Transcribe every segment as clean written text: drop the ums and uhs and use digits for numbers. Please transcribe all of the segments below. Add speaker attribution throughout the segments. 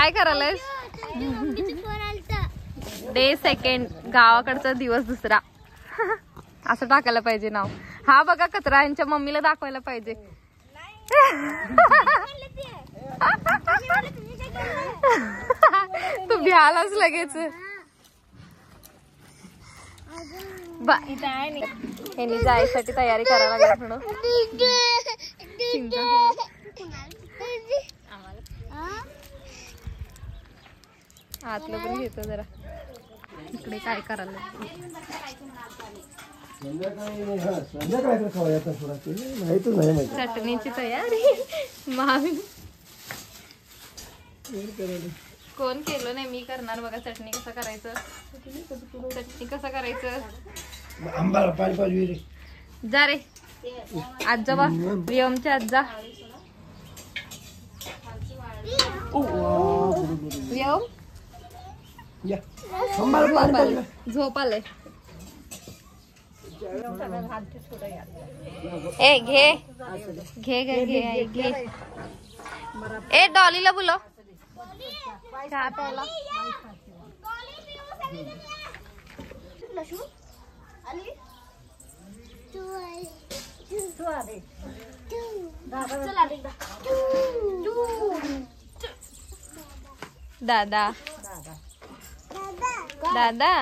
Speaker 1: काय करायलायस? Day second, गावाकडचा दिवस दुसरा असं टाकायला पाहिजे नाव. हा बघा कचरा, यांच्या मम्मीला दाखवायला पाहिजे. तू भ्यालाच लगेच. ह्यानी जायसाठी तयारी करायला लागली थोडं. आतलं पण घेतो जरा. इकडे काय करायला चटणीची तयारी. कोण केलं नाही, मी करणार बघा. चटणी कसं करायचं, चटणी कसं करायचं. जा रे आजा बा, वियमच्या आजा. वियम झोप आलंय. ए घे घे घे घे घे. ए डॉलीला बोलव चहा प्यायला. दादा दादा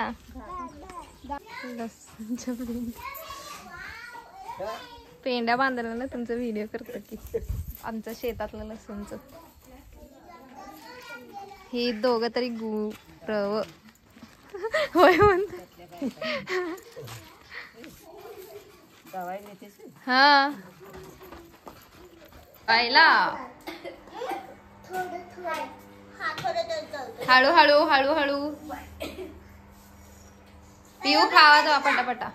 Speaker 1: पेंड्या बांधला ना तुमचा व्हिडिओ करतो की आमच्या शेतातलं लसूणचं. ही दोघं तरी गुरव होय म्हणत. हा पाहिला. हळू हळू हळू हळू. पिऊ खावा दवा पटापटा.